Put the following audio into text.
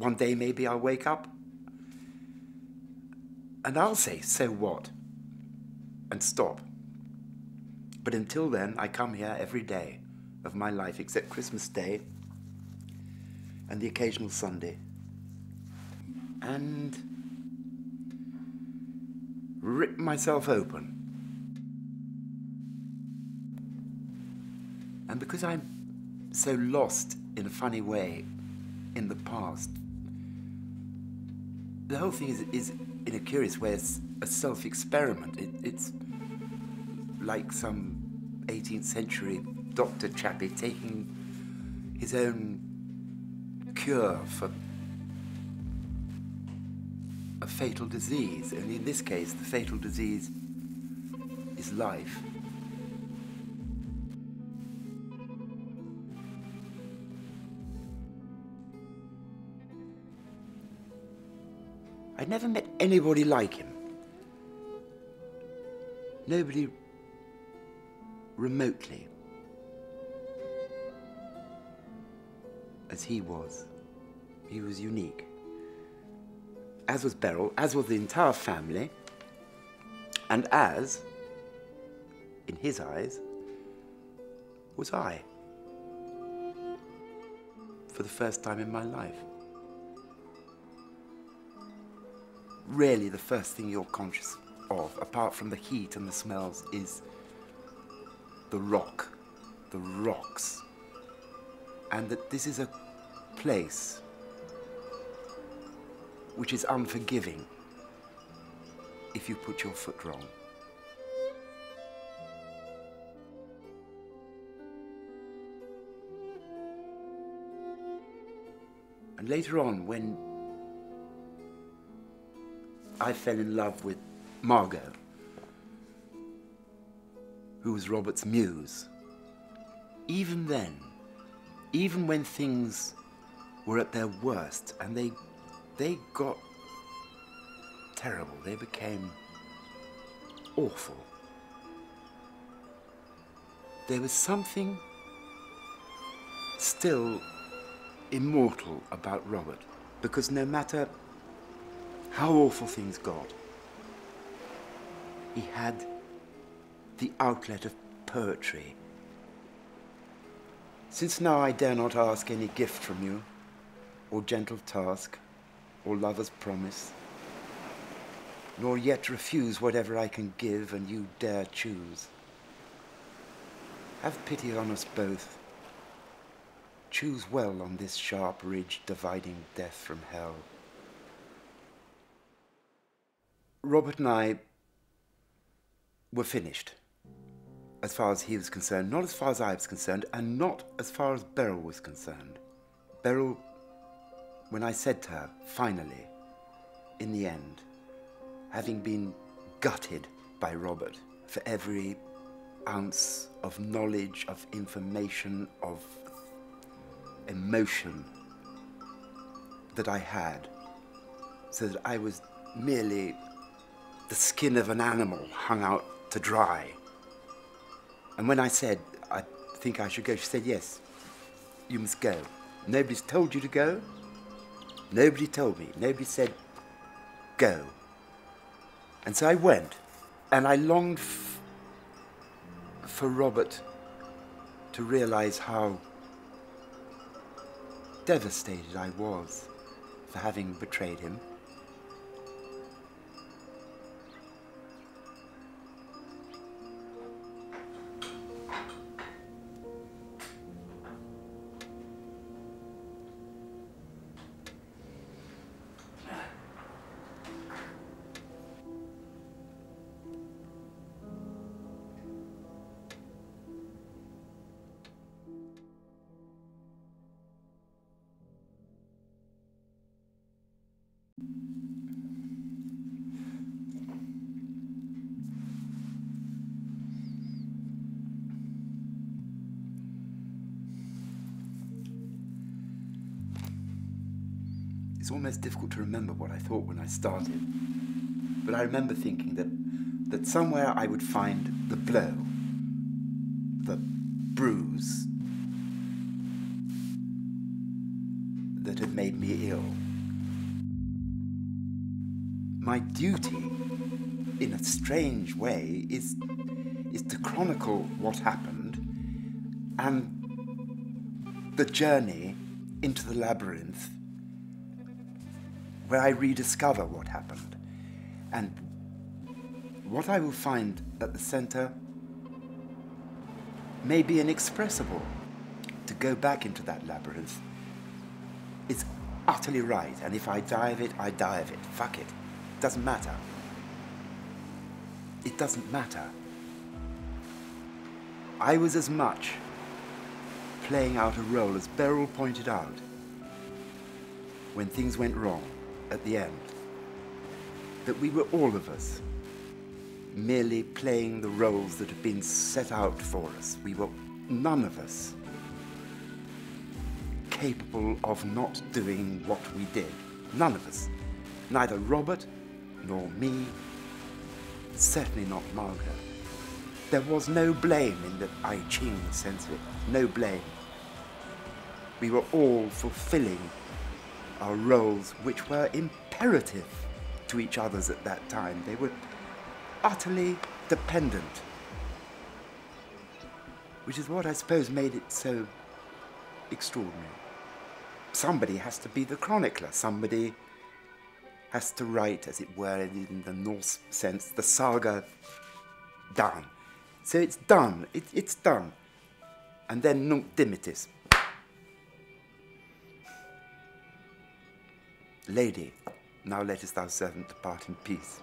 One day maybe I'll wake up and I'll say, so what? And stop. But until then, I come here every day of my life except Christmas Day and the occasional Sunday. And rip myself open. And because I'm so lost in a funny way in the past, the whole thing is in a curious way, a self-experiment. It's like some 18th century doctor chappie taking his own cure for a fatal disease. And in this case, the fatal disease is life. I'd never met anybody like him. Nobody remotely as he was. He was unique. As was Beryl, as was the entire family, and as, in his eyes, was I. For the first time in my life. Really, the first thing you're conscious of, apart from the heat and the smells, is the rock, the rocks. And that this is a place which is unforgiving if you put your foot wrong. And later on, when I fell in love with Margot, who was Robert's muse, even then, even when things were at their worst, and they got terrible, they became awful, there was something still immortal about Robert, because no matter how awful things got, he had the outlet of poetry. Since now I dare not ask any gift from you, or gentle task, or lover's promise, nor yet refuse whatever I can give and you dare choose. Have pity on us both. Choose well on this sharp ridge dividing death from hell. Robert and I were finished, as far as he was concerned, not as far as I was concerned, and not as far as Beryl was concerned. Beryl, when I said to her, finally, in the end, having been gutted by Robert for every ounce of knowledge, of information, of emotion that I had, so that I was merely the skin of an animal hung out to dry. And when I said, I think I should go, she said, yes, you must go. Nobody's told you to go. Nobody told me. Nobody said, go. And so I went, and I longed for Robert to realize how devastated I was for having betrayed him. It's almost difficult to remember what I thought when I started. But I remember thinking that somewhere I would find the blow, the bruise that had made me ill. duty, in a strange way, is to chronicle what happened and the journey into the labyrinth where I rediscover what happened. And what I will find at the centre may be inexpressible. To go back into that labyrinth is utterly right, and if I die of it, I die of it. Fuck it. Doesn't matter. It doesn't matter. I was as much playing out a role, as Beryl pointed out, when things went wrong at the end, that we were all of us merely playing the roles that had been set out for us. We were none of us capable of not doing what we did. None of us. Neither Robert nor me, certainly not Margaret. There was no blame in the I Ching sense of it. No blame. We were all fulfilling our roles, which were imperative to each other's at that time. They were utterly dependent, which is what I suppose made it so extraordinary. Somebody has to be the chronicler. Somebody has to write, as it were, in the Norse sense, the saga down. So it's done. It's done. And then Nunc dimittis. Lady, now lettest thou servant depart in peace.